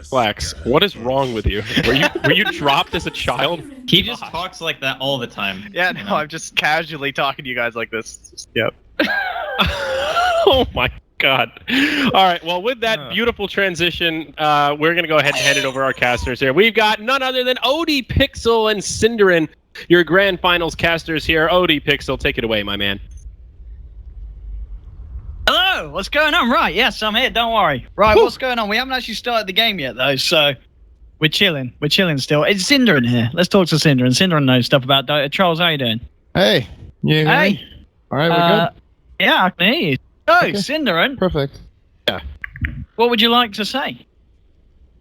Flax, what is wrong with you? Were you dropped as a child? He just talks like that all the time. Yeah, no, I'm just casually talking to you guys like this. Yep. Oh my god. All right, well, with that beautiful transition, we're going to go ahead and hand it over our casters here. We've got none other than Odie, Pixel, and Cinderin, your grand finals casters here. Odie, Pixel, take it away, my man. Hello, what's going on? Right, yes, I'm here, don't worry. Right, what's going on? We haven't actually started the game yet, though, so we're chilling. We're chilling still. It's Cinderin here. Let's talk to Cinderin. Cinderin knows stuff about Dota. Charles, how you doing? Hey. You hear me? All right, we're good? Yeah, I can hear you. So, Okay. Cinderin, Perfect. what would you like to say?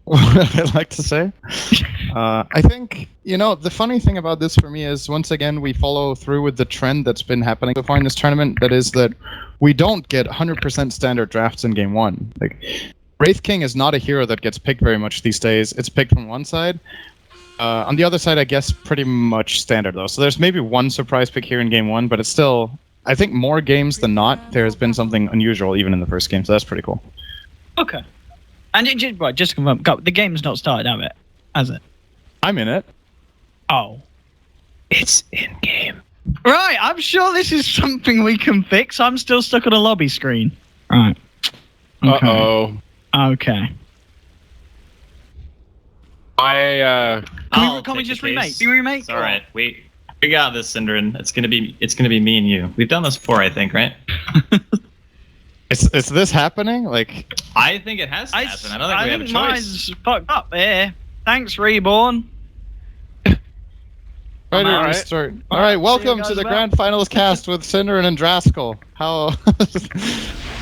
What would I like to say? I think, the funny thing about this for me is, once again, we follow through with the trend that's been happening so far in this tournament. That is that we don't get 100% standard drafts in game one. Like, Wraith King is not a hero that gets picked very much these days. It's picked from one side. On the other side, I guess, pretty much standard, though. So there's maybe one surprise pick here in game one, but it's still, I think, more games than not, there has been something unusual even in the first game, so that's pretty cool. Okay. And just to confirm, the game's not started, has it? I'm in it. Oh. It's in-game. Right, I'm sure this is something we can fix. I'm still stuck on a lobby screen. Right. Okay. Uh-oh. Okay. Can we just remake? Can we remake? It's all right. We got this, Cinderin. It's gonna be me and you. We've done this before, I think, right? Is this happening? Like, I think it has to happen. I don't think we have a choice. Mine's fucked up here. Thanks, Reborn. Ready to All right. restart. All right, welcome to the grand finals cast with Cinderin and Draskell. How?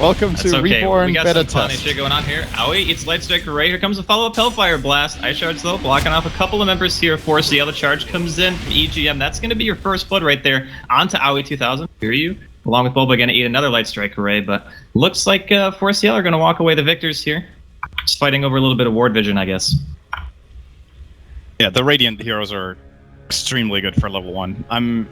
Welcome That's to okay. Reborn we got beta some funny test. shit going on here. Owie, it's Light Strike Array. Here comes a follow-up Hellfire Blast. Ice Shards, though, blocking off a couple of members here. 4C&L, the charge comes in from EGM. That's going to be your first blood right there. Onto Owie 2000. Hear you. Along with Bulba, going to eat another Light Strike Array. But looks like 4C&L are going to walk away the victors here. Just fighting over a little bit of ward vision, I guess. Yeah, the Radiant heroes are extremely good for level 1. I'm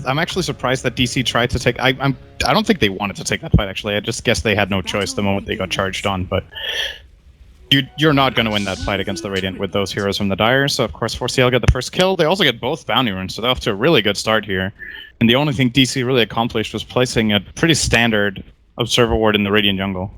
actually surprised that DC tried to take. I don't think they wanted to take that fight. Actually, I just guess they had no choice the moment they got charged on. But you're not going to win that fight against the Radiant with those heroes from the Dire. So of course 4CL get the first kill. They also get both bounty runes, so they're off to a really good start here. And the only thing DC really accomplished was placing a pretty standard Observer Ward in the Radiant jungle.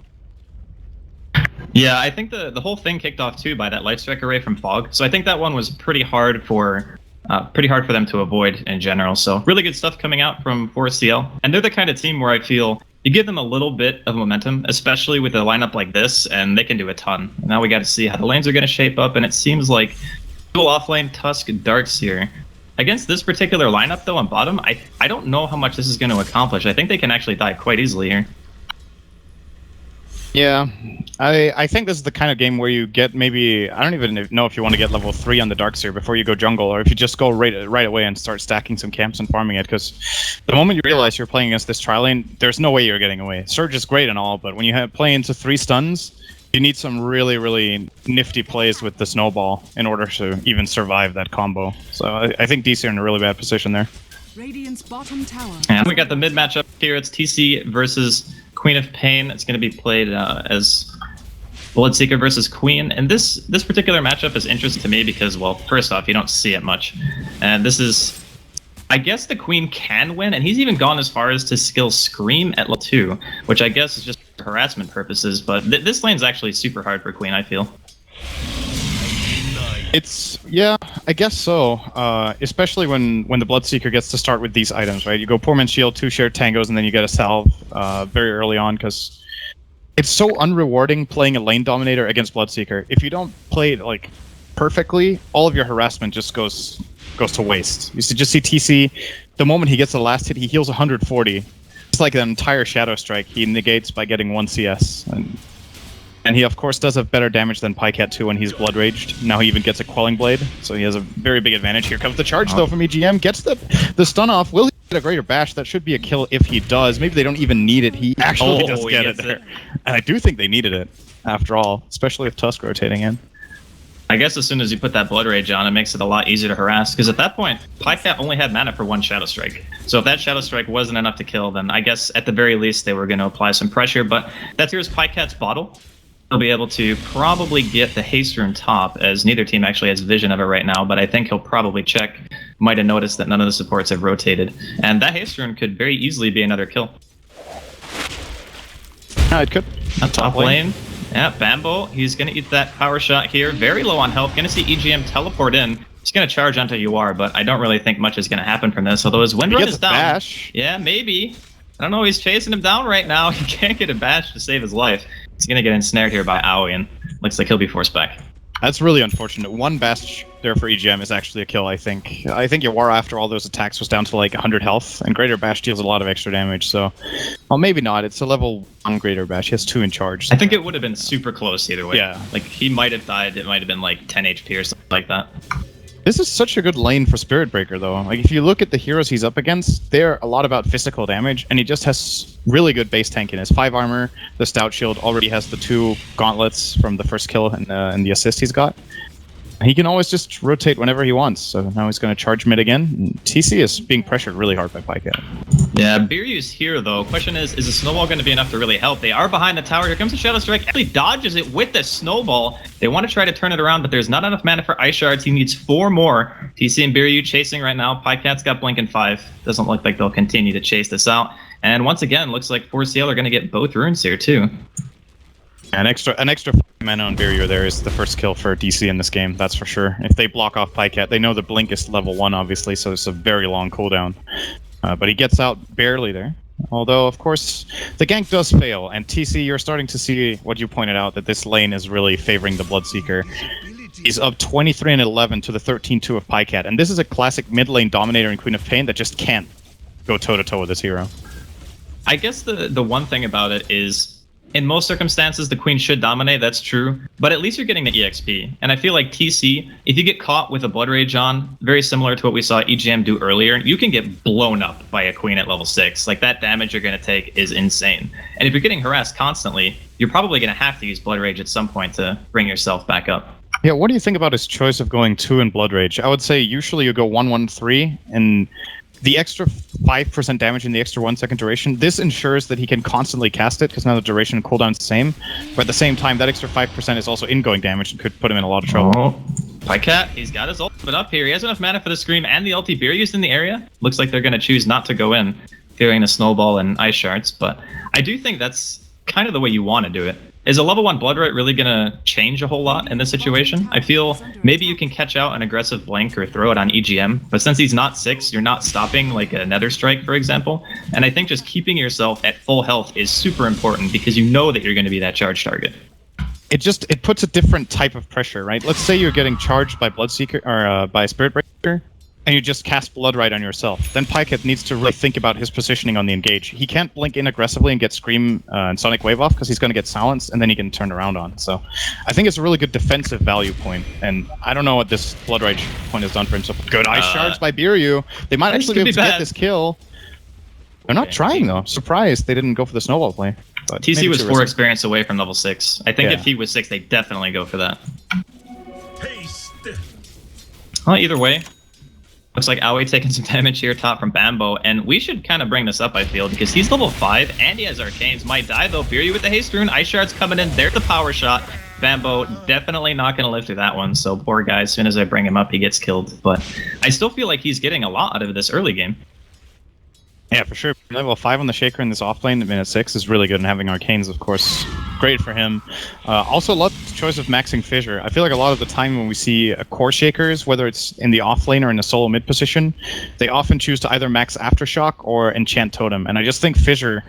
Yeah, I think the whole thing kicked off too by that Light Strike Array from Fog. So I think that one was pretty hard for them to avoid in general. So really good stuff coming out from 4CL. And they're the kind of team where I feel you give them a little bit of momentum, especially with a lineup like this, and they can do a ton. Now we got to see how the lanes are going to shape up, and it seems like dual offlane Tusk Darks here. Against this particular lineup, though, on bottom, I don't know how much this is going to accomplish. I think they can actually die quite easily here. Yeah, I think this is the kind of game where you get maybe, I don't even know if you want to get level 3 on the Darkseer before you go jungle, or if you just go right away and start stacking some camps and farming it, because the moment you realize you're playing against this tri lane, there's no way you're getting away. Surge is great and all, but when you play into 3 stuns, you need some really, really nifty plays with the snowball in order to even survive that combo. So I think DC are in a really bad position there. Radiant's bottom tower. And we got the mid matchup here. It's TC versus Queen of Pain. It's going to be played as Bloodseeker versus Queen. And this particular matchup is interesting to me because, well, first off, you don't see it much. And this is, I guess the Queen can win, and he's even gone as far as to skill Scream at level 2, which I guess is just for harassment purposes. But this lane's actually super hard for Queen, I feel. Yeah, I guess so. Especially when the Bloodseeker gets to start with these items, right? You go Poor Man's Shield, 2 shared tangos, and then you get a salve very early on, because it's so unrewarding playing a lane dominator against Bloodseeker. If you don't play it like perfectly, all of your harassment just goes to waste. You just see TC, the moment he gets the last hit, he heals 140. It's like an entire Shadow Strike he negates by getting 1 CS. And he, of course, does have better damage than Pycat 2 when he's Blood Raged. Now he even gets a Quelling Blade, so he has a very big advantage. Here comes the charge, though, from EGM. Gets the stun off. Will he get a greater bash? That should be a kill if he does. Maybe they don't even need it. He actually does get it there. And I do think they needed it, after all, especially with Tusk rotating in. I guess as soon as you put that Blood Rage on, it makes it a lot easier to harass, because at that point, Pycat only had mana for 1 Shadow Strike. So if that Shadow Strike wasn't enough to kill, then I guess at the very least they were going to apply some pressure. But that's here's Pycat's bottle. he'll be able to probably get the haste rune top, as neither team actually has vision of it right now, but I think he'll probably check. Might have noticed that none of the supports have rotated. And that haste rune could very easily be another kill. It could. Top lane. Yeah, Bambo, he's going to eat that power shot here. Very low on health. Going to see EGM teleport in. He's going to charge onto UR, but I don't really think much is going to happen from this. Although his wind run is down. Bash. Yeah, maybe. I don't know. He's chasing him down right now. He can't get a bash to save his life. He's going to get ensnared here by Aoi, and looks like he'll be forced back. That's really unfortunate. One bash there for EGM is actually a kill, I think. I think Yawara, after all those attacks, was down to like 100 health, and Greater Bash deals a lot of extra damage, so... Well, maybe not. It's a level 1 Greater Bash. He has 2 in charge. So. I think it would have been super close either way. Yeah. Like, he might have died. It might have been like 10 HP or something like that. This is such a good lane for Spirit Breaker, though. Like, if you look at the heroes he's up against, they're a lot about physical damage, and he just has really good base tank in his 5 armor. The Stout Shield already has the 2 gauntlets from the first kill and the assist he's got. He can always just rotate whenever he wants, so now he's going to charge mid again. And TC is being pressured really hard by Pycat. Yeah, Biryu's here, though. Question is the snowball going to be enough to really help? They are behind the tower. Here comes the Shadow Strike. Actually dodges it with the snowball. They want to try to turn it around, but there's not enough mana for Ice Shards. He needs 4 more. TC and Biryu chasing right now. Pycat's got Blink in 5. Doesn't look like they'll continue to chase this out. And once again, looks like 4CL are going to get both runes here, too. An extra 5 mana on Barrier there is the first kill for DC in this game, that's for sure. If they block off Pycat, they know the Blink is level 1, obviously, so it's a very long cooldown. But he gets out barely there. Although, of course, the gank does fail, and TC, you're starting to see what you pointed out, that this lane is really favoring the Bloodseeker. He's up 23 and 11 to the 13-2 of Pycat, and this is a classic mid lane dominator in Queen of Pain that just can't go toe-to-toe with this hero. I guess the one thing about it is, in most circumstances, the queen should dominate, that's true, but at least you're getting the EXP. And I feel like TC, if you get caught with a Blood Rage on, very similar to what we saw EGM do earlier, you can get blown up by a queen at level 6. Like, that damage you're going to take is insane. And if you're getting harassed constantly, you're probably going to have to use Blood Rage at some point to bring yourself back up. Yeah, what do you think about his choice of going 2 in Blood Rage? I would say usually you go 1-1-3, and the extra 5% damage in the extra 1 second duration, this ensures that he can constantly cast it, because now the duration and cooldown is the same. But at the same time, that extra 5% is also ingoing damage and could put him in a lot of trouble. Oh, Pycat, he's got his ultimate up here. He has enough mana for the Scream and the ulti. Beer used in the area. Looks like they're going to choose not to go in, fearing the Snowball and Ice Shards. But I do think that's kind of the way you want to do it. Is a level 1 Blood Right really going to change a whole lot in this situation? I feel maybe you can catch out an aggressive Blink or throw it on EGM, but since he's not 6, you're not stopping like a Nether Strike, for example. And I think just keeping yourself at full health is super important because you know that you're going to be that charge target. It puts a different type of pressure, right? Let's say you're getting charged by Bloodseeker or by Spirit Breaker, and you just cast Blood Right on yourself. Then Pycat needs to really think about his positioning on the engage. He can't blink in aggressively and get Scream and Sonic Wave off because he's going to get silenced, and then he can turn around on. So I think it's a really good defensive value point, and I don't know what this Blood Right point has done for him. So good Ice Shards by Biryu. They might actually be able to get this kill. They're not trying, though. Surprised they didn't go for the Snowball play. But TC was 4 experience away from level 6. I think if he was 6, they definitely go for that. Well, either way, looks like Aoi taking some damage here top from Bambo, and we should kind of bring this up, I feel, because he's level 5 and he has Arcanes. Might die though. Biryu with the Haste Rune, Ice Shards coming in, there's the power shot. Bambo definitely not going to live through that one, so poor guy, as soon as I bring him up, he gets killed. But I still feel like he's getting a lot out of this early game. Yeah, for sure. Level 5 on the Shaker in this offlane at minute 6 is really good, and having Arcanes, of course, great for him. Also, love the choice of maxing Fissure. I feel like a lot of the time when we see core Shakers, whether it's in the offlane or in a solo mid position, they often choose to either max Aftershock or enchant Totem, and I just think Fissure...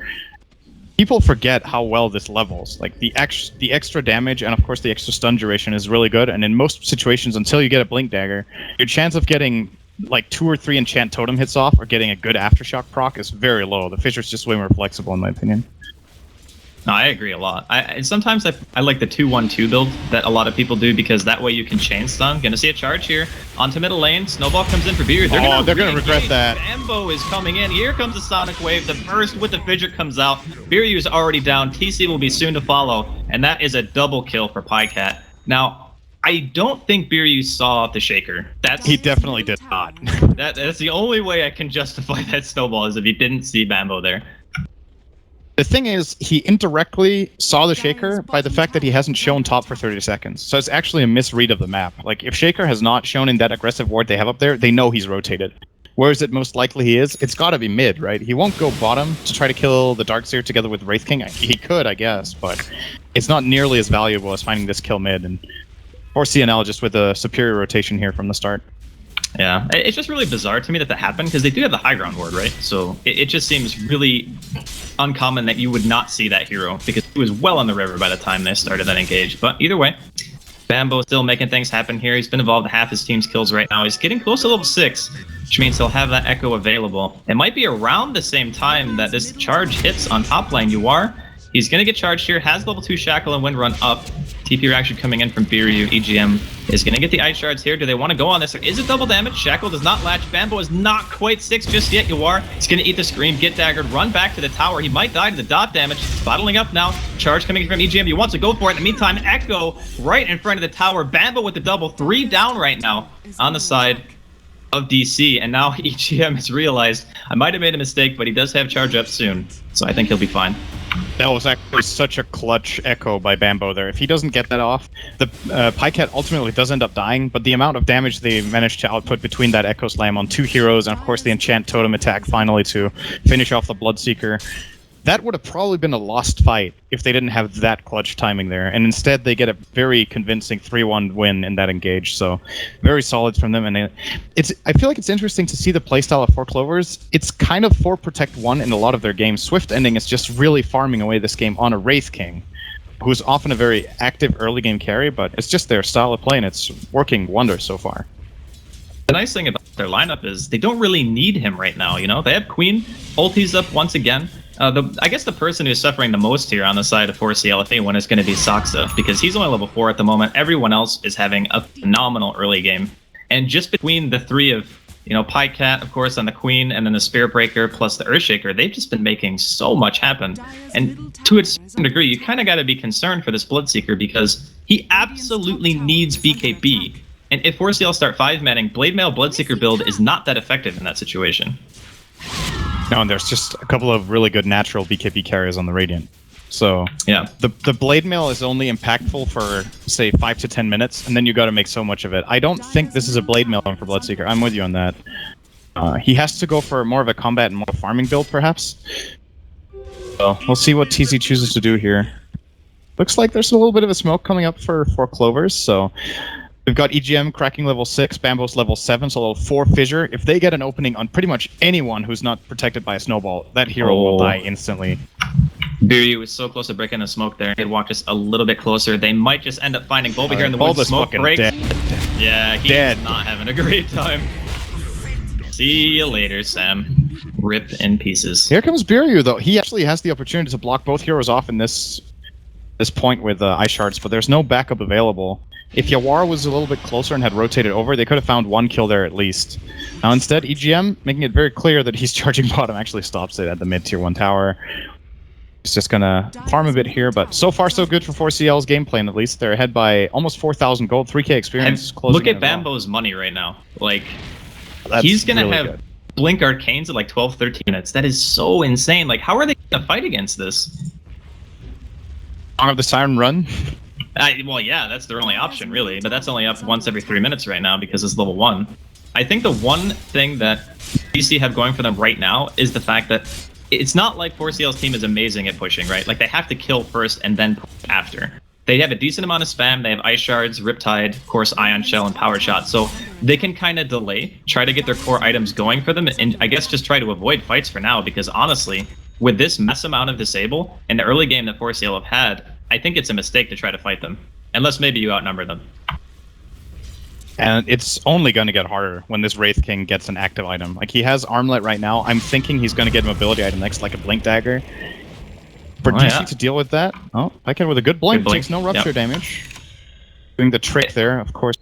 People forget how well this levels. Like, the extra damage and, of course, the extra stun duration is really good, and in most situations, until you get a Blink Dagger, your chance of getting like 2 or 3 enchant totem hits off or getting a good aftershock proc is very low. The Fissure's just way more flexible in my opinion. No, I agree a lot. Sometimes I like the 2-1-2 build that a lot of people do because that way you can chain stun. Gonna see a charge here onto middle lane. Snowball comes in for Beer. They're gonna regret that. Bambo is coming in. Here comes the Sonic Wave. The burst with the Fidget comes out. Biryu is already down. TC will be soon to follow, and that is a double kill for Pycat. Now, I don't think Biryu saw the Shaker. He definitely did not. That's the only way I can justify that snowball is if he didn't see Bambo there. The thing is, he indirectly saw the Shaker by the fact that he hasn't shown top for 30 seconds. So it's actually a misread of the map. Like, if Shaker has not shown in that aggressive ward they have up there, they know he's rotated. Where is it most likely he is? It's gotta be mid, right? He won't go bottom to try to kill the Darkseer together with Wraith King. He could, I guess, but it's not nearly as valuable as finding this kill mid. And 4C&L just with a superior rotation here from the start. Yeah, it's just really bizarre to me that happened, because they do have the high ground ward, right? So it just seems really uncommon that you would not see that hero, because he was well on the river by the time they started that engage. But either way, Bambo still making things happen here. He's been involved in half his team's kills right now. He's getting close to level 6, which means he'll have that Echo available. It might be around the same time that this charge hits on top lane. He's going to get charged here, has level 2 Shackle and Windrun up. TP reaction coming in from Biryu. EGM is going to get the Ice Shards here. Do they want to go on this? There is a double damage. Shackle does not latch. Bambo is not quite 6 just yet. Yawar is going to eat the Scream, get daggered, run back to the tower. He might die to the dot damage. Bottling up now. Charge coming from EGM. He wants to go for it. In the meantime, Echo right in front of the tower. Bambo with the double. 3 down right now on the side of DC. And now EGM has realized, I might have made a mistake, but he does have charge up soon. So I think he'll be fine. That was actually such a clutch echo by Bambo there. If he doesn't get that off, the Pycat ultimately does end up dying, but the amount of damage they managed to output between that Echo Slam on 2 heroes, and of course the Enchant Totem attack finally to finish off the Bloodseeker, that would have probably been a lost fight if they didn't have that clutch timing there. And instead they get a very convincing 3-1 win in that engage, so very solid from them. And I feel like it's interesting to see the playstyle of 4 Clovers. It's kind of 4 Protect 1 in a lot of their games. Swift Ending is just really farming away this game on a Wraith King, who's often a very active early game carry, but it's just their style of play and it's working wonders so far. The nice thing about their lineup is they don't really need him right now, you know? They have Queen, ulti's up once again. I guess the person who's suffering the most here on the side of 4CL, if anyone, is going to be Saksa, because he's only level 4 at the moment. Everyone else is having a phenomenal early game. And just between the 3 of, you know, Pycat, of course, on the Queen, and then the Spirit Breaker, plus the Earthshaker, they've just been making so much happen. And to a certain degree, you kind of got to be concerned for this Bloodseeker, because he absolutely needs BKB. And if 4CL start 5-manning, Blade Mail Bloodseeker build is not that effective in that situation. No, and there's just a couple of really good natural BKB carriers on the Radiant. So yeah, the Blade Mail is only impactful for, say, 5 to 10 minutes, and then you got to make so much of it. I don't think this is a Blade Mail for Bloodseeker. I'm with you on that. He has to go for more of a combat and more of a farming build, perhaps. So we'll see what TZ chooses to do here. Looks like there's a little bit of a smoke coming up for 4 Clovers, so we've got EGM cracking level 6, Bambo's level 7, so level 4 Fissure. If they get an opening on pretty much anyone who's not protected by a snowball, that hero will die instantly. Biryu was so close to breaking the smoke there. He'd walk just a little bit closer. They might just end up finding Bulba here in the woods. Smoke break. Yeah, he's not having a great time. See you later, Sam. Rip in pieces. Here comes Biryu, though. He actually has the opportunity to block both heroes off in this point with Ice Shards, but there's no backup available. If Yawar was a little bit closer and had rotated over, they could have found 1 kill there at least. Now instead, EGM, making it very clear that he's charging bottom, actually stops it at the mid-tier 1 tower. He's just gonna farm a bit here, but so far so good for 4CL's game plan, at least. They're ahead by almost 4,000 gold, 3k experience. Look at Bambo's money right now. Like, he's gonna really have Blink Arcanes at like 12, 13 minutes. That is so insane. Like, how are they gonna fight against this? Honor of the Siren run? Well, yeah, that's their only option, really. But that's only up once every 3 minutes right now because it's level 1. I think the one thing that DC have going for them right now is the fact that it's not like 4CL's team is amazing at pushing, right? Like, they have to kill first and then push after. They have a decent amount of spam. They have Ice Shards, Riptide, of course, Ion Shell, and Power Shot. So they can kind of delay, try to get their core items going for them, and I guess just try to avoid fights for now, because honestly, with this mass amount of disable in the early game that 4CL have had, I think it's a mistake to try to fight them, unless maybe you outnumber them. And it's only going to get harder when this Wraith King gets an active item. Like, he has Armlet right now. I'm thinking he's going to get an ability item next, like a Blink Dagger. For DC to deal with that, Pycat with a good blink takes no Rupture damage. Doing the trick there, of course.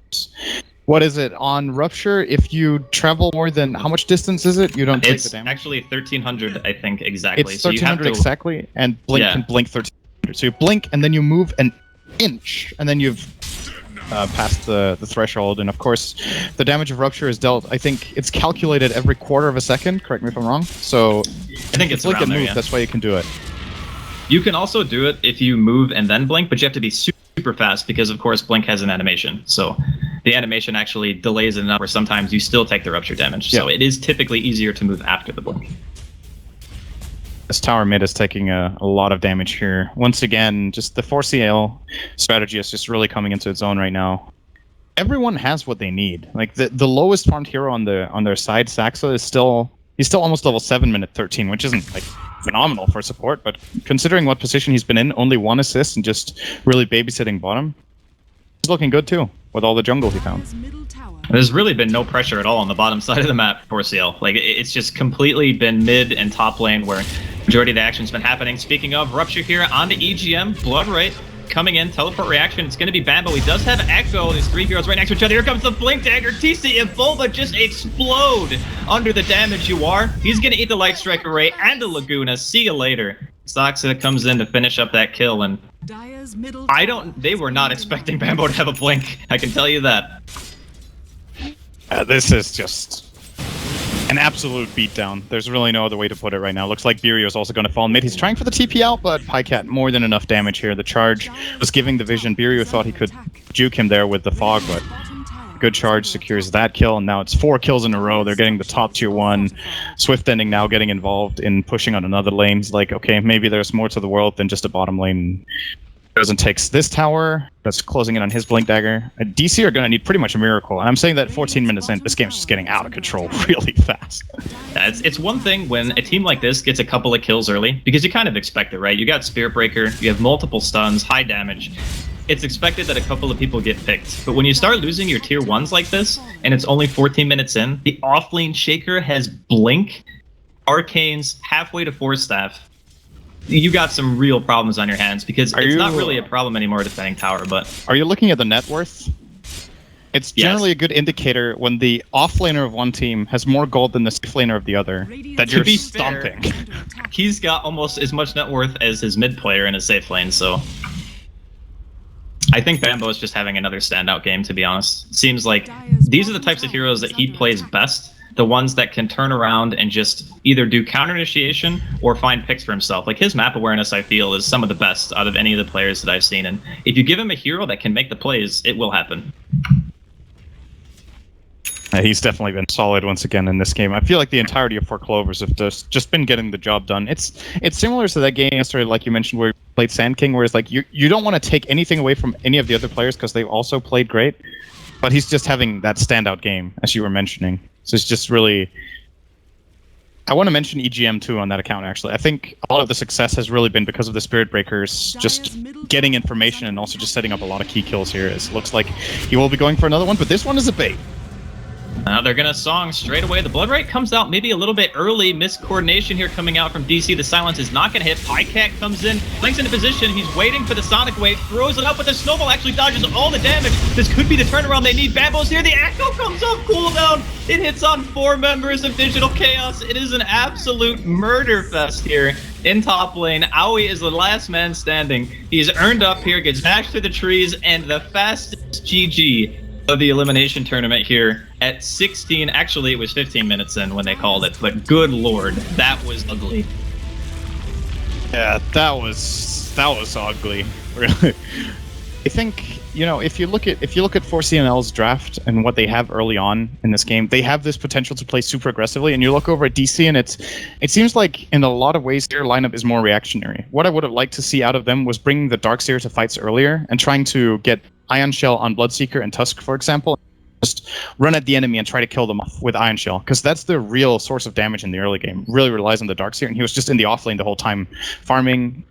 What is it? On Rupture, if you travel more than... How much distance is it? You don't take the damage? It's actually 1,300, I think, exactly. It's 1,300 exactly, and Blink can blink 1,300. So you blink, and then you move an inch, and then you've passed the threshold. And of course, the damage of Rupture is dealt... I think it's calculated every quarter of a second, correct me if I'm wrong. So I think it's blink around and there, move, that's why you can do it. You can also do it if you move and then blink, but you have to be super fast because, of course, blink has an animation. So the animation actually delays it enough where sometimes you still take the rupture damage. So it is typically easier to move after the blink. This tower mid is taking a lot of damage here. Once again, just the 4C&L strategy is just really coming into its own right now. Everyone has what they need. Like the lowest farmed hero on their side, Saxa, is still almost level 7 minute 13, which isn't like phenomenal for support, but considering what position he's been in, only 1 assist and just really babysitting bottom, he's looking good too with all the jungle he found. There's really been no pressure at all on the bottom side of the map for 4C&L. Like, it's just completely been mid and top lane where majority of the action's been happening. Speaking of, Rupture here onto EGM, Blood Right coming in, teleport reaction. It's going to be Bambo. He does have Echo. There's 3 heroes right next to each other. Here comes the Blink Dagger. TC and Volva just explode under the damage you are. He's going to eat the Light Strike Array and the Laguna. See you later. Saxa comes in to finish up that kill, and they were not expecting Bambo to have a blink. I can tell you that. This is just an absolute beatdown. There's really no other way to put it right now. Looks like Birio is also going to fall mid. He's trying for the TP out, but Pycat more than enough damage here. The charge was giving the vision. Birio thought he could juke him there with the fog, but good charge secures that kill, and now it's 4 kills in a row. They're getting the top tier 1. Swift Ending now getting involved in pushing on another lane. He's like, okay, maybe there's more to the world than just a bottom lane. Goes and takes this tower. That's closing in on his Blink Dagger. DC are going to need pretty much a miracle. And I'm saying that 14 minutes in, this game's just getting out of control really fast. Yeah, it's one thing when a team like this gets a couple of kills early, because you kind of expect it, right? You got Spirit Breaker, you have multiple stuns, high damage. It's expected that a couple of people get picked. But when you start losing your tier 1s like this, and it's only 14 minutes in, the offlane Shaker has Blink, Arcanes, halfway to Force Staff. You got some real problems on your hands, because it's not really a problem anymore defending tower, but... Are you looking at the net worth? It's generally a good indicator when the offlaner of one team has more gold than the safe laner of the other, that you're stomping. He's got almost as much net worth as his mid player in his safe lane, so... I think Bambo is just having another standout game, to be honest. It seems like these are the types of heroes that he plays best. The ones that can turn around and just either do counter initiation or find picks for himself. Like, his map awareness, I feel, is some of the best out of any of the players that I've seen. And if you give him a hero that can make the plays, it will happen. He's definitely been solid once again in this game. I feel like the entirety of 4 Clovers have just been getting the job done. It's similar to that game yesterday, like you mentioned, where you played Sand King, where it's like you don't want to take anything away from any of the other players because they also played great. But he's just having that standout game, as you were mentioning. So it's just really... I want to mention EGM too on that account, actually. I think a lot of the success has really been because of the Spirit Breakers just getting information and also just setting up a lot of key kills here. It looks like he will be going for another one, but this one is a bait. They're going to song straight away. The Blood Right comes out maybe a little bit early. Miscoordination here coming out from DC. The silence is not going to hit. Pycat comes in, blinks into position. He's waiting for the Sonic Wave, throws it up, but the Snowball actually dodges all the damage. This could be the turnaround they need. Bambo's here. The Echo comes off cooldown. It hits on 4 members of Digital Chaos. It is an absolute murder fest here in top lane. Aoi is the last man standing. He's earned up here, gets mashed through the trees, and the fastest GG of the elimination tournament here at 16. Actually, it was 15 minutes in when they called it, but good lord, that was ugly. Yeah, that was ugly. Really. I think, you know, if you look at 4C&L's draft and what they have early on in this game, they have this potential to play super aggressively. And you look over at DC, and it seems like in a lot of ways their lineup is more reactionary. What I would have liked to see out of them was bringing the Darkseer to fights earlier and trying to get Ion Shell on Bloodseeker and Tusk, for example. Just run at the enemy and try to kill them off with Ion Shell, because that's the real source of damage in the early game. Really relies on the Darkseer, and he was just in the offlane the whole time, farming,